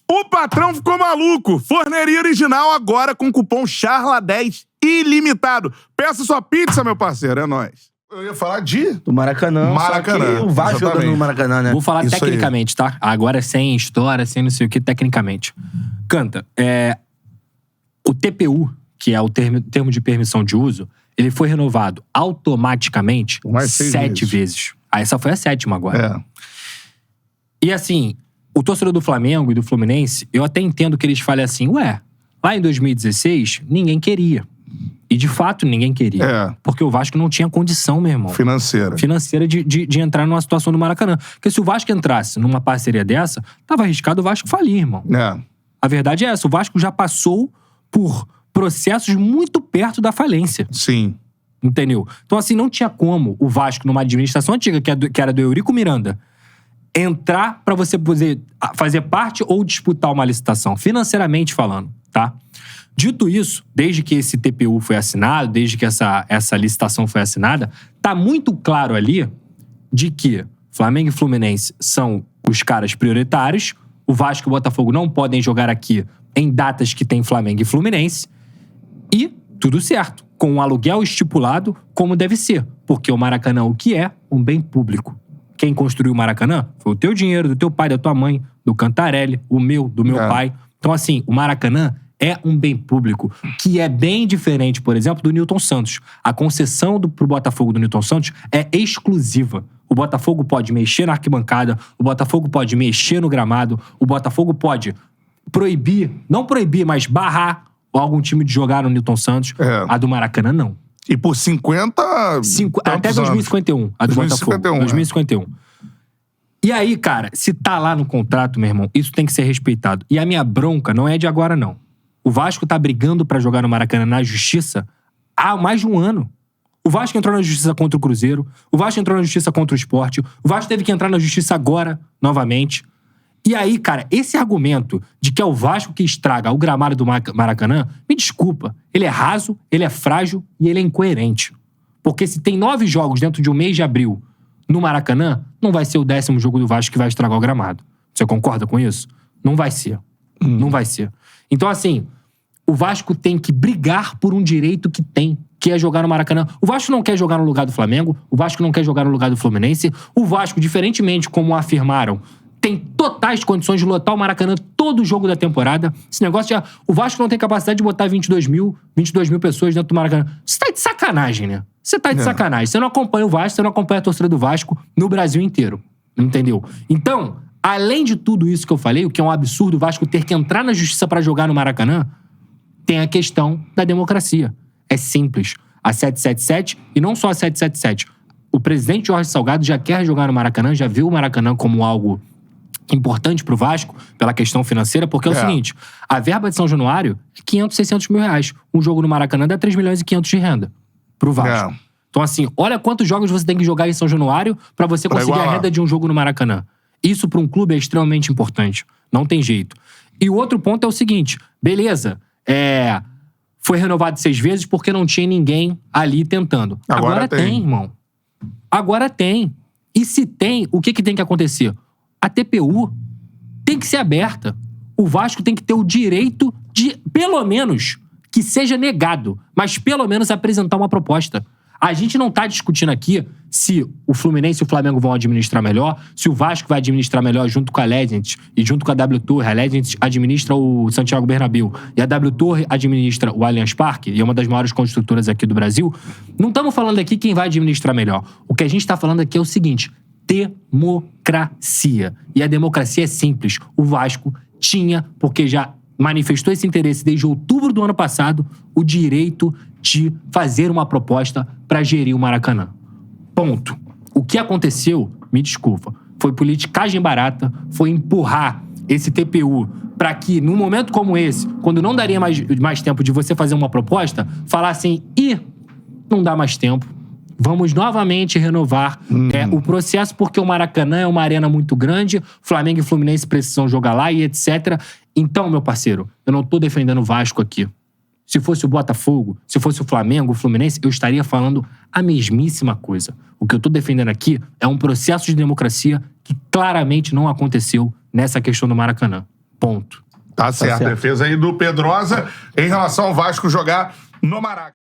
O patrão ficou maluco. Forneria original agora com cupom CHARLA10 ilimitado. Peça sua pizza, meu parceiro. É nóis. Eu ia falar do Maracanã. Maracanã. Só que o Vasco jogando no Maracanã, né? Vou falar Isso tecnicamente, tá? Agora sem história, sem não sei o que, tecnicamente. Canta, o TPU, que é o termo de permissão de uso, ele foi renovado automaticamente Mais 7 vezes. Essa foi a 7ª agora. E assim, o torcedor do Flamengo e do Fluminense, eu até entendo que eles falem assim, lá em 2016, ninguém queria. E de fato ninguém queria. Porque o Vasco não tinha condição, meu irmão. Financeira de entrar numa situação do Maracanã. Porque se o Vasco entrasse numa parceria dessa, tava arriscado o Vasco falir, irmão. A verdade é essa, o Vasco já passou por processos muito perto da falência. Sim. Entendeu? Então assim, não tinha como o Vasco, numa administração antiga, que era do Eurico Miranda, entrar pra você poder fazer parte ou disputar uma licitação, financeiramente falando, tá? Dito isso, desde que esse TPU foi assinado, desde que essa licitação foi assinada, tá muito claro ali de que Flamengo e Fluminense são os caras prioritários, o Vasco e o Botafogo não podem jogar aqui em datas que tem Flamengo e Fluminense, e tudo certo, com um aluguel estipulado como deve ser, porque o Maracanã, o que é? Um bem público. Quem construiu o Maracanã foi o teu dinheiro, do teu pai, da tua mãe, do Cantarelli, o meu, do meu pai. Então assim, o Maracanã é um bem público, que é bem diferente, por exemplo, do Newton Santos. A concessão pro Botafogo do Newton Santos é exclusiva. O Botafogo pode mexer na arquibancada, o Botafogo pode mexer no gramado, o Botafogo pode proibir, não proibir, mas barrar algum time de jogar no Newton Santos. A do Maracanã, não. E por 50... até 2051, a do Botafogo. 2051. E aí, cara, se tá lá no contrato, meu irmão, isso tem que ser respeitado. E a minha bronca não é de agora, não. O Vasco tá brigando pra jogar no Maracanã na justiça há mais de um ano. O Vasco entrou na justiça contra o Cruzeiro, o Vasco entrou na justiça contra o Sport, o Vasco teve que entrar na justiça agora, novamente. E aí, cara, esse argumento de que é o Vasco que estraga o gramado do Maracanã, me desculpa, ele é raso, ele é frágil e ele é incoerente. Porque se tem 9 jogos dentro de um mês de abril no Maracanã, não vai ser o 10º jogo do Vasco que vai estragar o gramado. Você concorda com isso? Não vai ser. Não vai ser. Então, assim, o Vasco tem que brigar por um direito que tem, que é jogar no Maracanã. O Vasco não quer jogar no lugar do Flamengo, o Vasco não quer jogar no lugar do Fluminense. O Vasco, diferentemente como afirmaram, tem totais condições de lotar o Maracanã todo jogo da temporada. Esse negócio de... O Vasco não tem capacidade de botar 22 mil pessoas dentro do Maracanã. Você tá de sacanagem, né? Você tá de sacanagem. Você não acompanha o Vasco, você não acompanha a torcida do Vasco no Brasil inteiro. Entendeu? Então, além de tudo isso que eu falei, o que é um absurdo o Vasco ter que entrar na justiça pra jogar no Maracanã, tem a questão da democracia. É simples. A 777, e não só a 777. O presidente Jorge Salgado já quer jogar no Maracanã, já viu o Maracanã como algo importante pro Vasco, pela questão financeira, porque é o seguinte, a verba de São Januário é 500, 600 mil reais. Um jogo no Maracanã dá 3 milhões e 500 de renda pro Vasco. Então assim, olha quantos jogos você tem que jogar em São Januário pra você conseguir a renda de um jogo no Maracanã. Isso pra um clube é extremamente importante. Não tem jeito. E o outro ponto é o seguinte, beleza, foi renovado 6 vezes porque não tinha ninguém ali tentando. Agora tem, irmão. Agora tem. E se tem, o que tem que acontecer? A TPU tem que ser aberta. O Vasco tem que ter o direito de, pelo menos, que seja negado, mas pelo menos apresentar uma proposta. A gente não tá discutindo aqui se o Fluminense e o Flamengo vão administrar melhor, se o Vasco vai administrar melhor junto com a Legend e junto com a W Torre. A Legend administra o Santiago Bernabéu e a W Torre administra o Allianz Parque, e é uma das maiores construtoras aqui do Brasil. Não estamos falando aqui quem vai administrar melhor. O que a gente tá falando aqui é o seguinte: democracia. E a democracia é simples. O Vasco tinha, porque já manifestou esse interesse desde outubro do ano passado, o direito de fazer uma proposta para gerir o Maracanã. Ponto. O que aconteceu, me desculpa, foi politicagem barata, foi empurrar esse TPU para que, num momento como esse, quando não daria mais tempo de você fazer uma proposta, falar assim, não dá mais tempo. Vamos novamente renovar o processo, porque o Maracanã é uma arena muito grande, Flamengo e Fluminense precisam jogar lá e etc. Então, meu parceiro, eu não tô defendendo o Vasco aqui. Se fosse o Botafogo, se fosse o Flamengo, o Fluminense, eu estaria falando a mesmíssima coisa. O que eu tô defendendo aqui é um processo de democracia que claramente não aconteceu nessa questão do Maracanã. Ponto. Tá certo. Defesa aí do Pedrosa em relação ao Vasco jogar no Maraca.